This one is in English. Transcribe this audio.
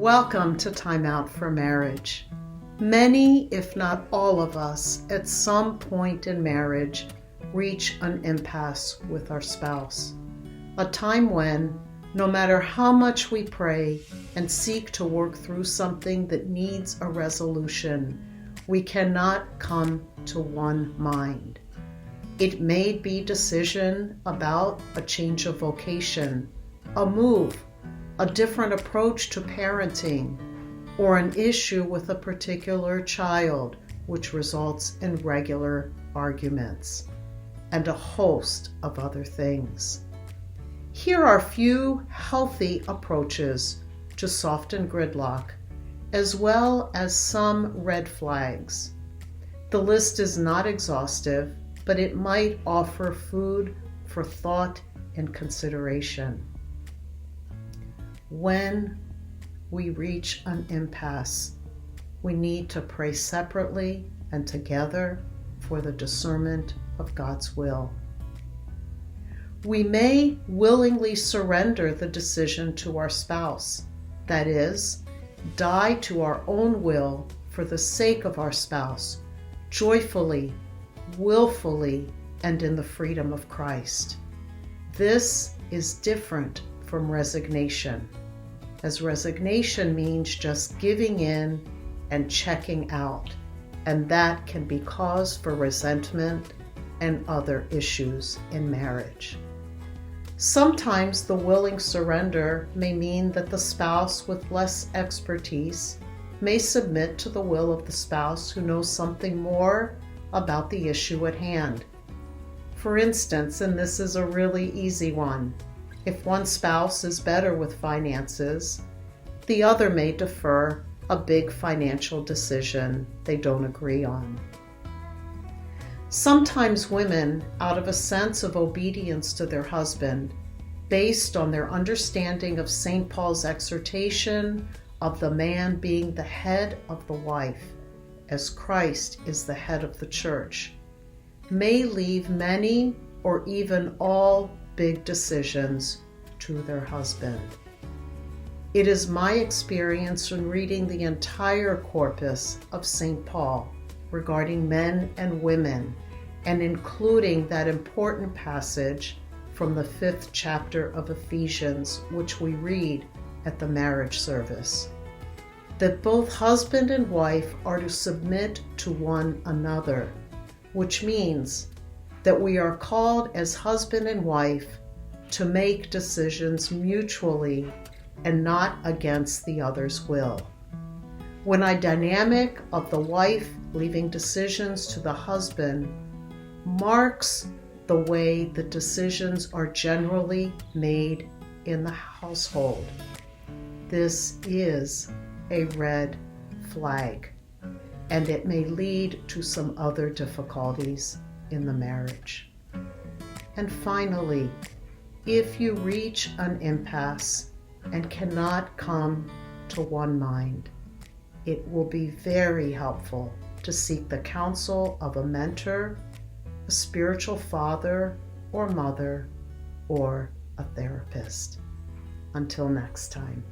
Welcome to Time Out for Marriage. Many, if not all of us, at some point in marriage, reach an impasse with our spouse. A time when, no matter how much we pray and seek to work through something that needs a resolution, we cannot come to one mind. It may be decision about a change of vocation, a move, a different approach to parenting, or an issue with a particular child, which results in regular arguments, and a host of other things. Here are a few healthy approaches to soften gridlock, as well as some red flags. The list is not exhaustive, but it might offer food for thought and consideration. When we reach an impasse, we need to pray separately and together for the discernment of God's will. We may willingly surrender the decision to our spouse, that is, die to our own will for the sake of our spouse, joyfully, willfully, and in the freedom of Christ. This is different from resignation, as resignation means just giving in and checking out, and that can be cause for resentment and other issues in marriage. Sometimes the willing surrender may mean that the spouse with less expertise may submit to the will of the spouse who knows something more about the issue at hand. For instance, and this is a really easy one, if one spouse is better with finances, the other may defer a big financial decision they don't agree on. Sometimes women, out of a sense of obedience to their husband, based on their understanding of St. Paul's exhortation of the man being the head of the wife, as Christ is the head of the church, may leave many or even all big decisions to their husband. It is my experience in reading the entire corpus of St. Paul regarding men and women, and including that important passage from the 5th chapter of Ephesians, which we read at the marriage service, that both husband and wife are to submit to one another, which means that we are called as husband and wife to make decisions mutually and not against the other's will. When a dynamic of the wife leaving decisions to the husband marks the way the decisions are generally made in the household, this is a red flag, and it may lead to some other difficulties in the marriage. And finally, if you reach an impasse and cannot come to one mind, it will be very helpful to seek the counsel of a mentor, a spiritual father or mother, or a therapist. Until next time.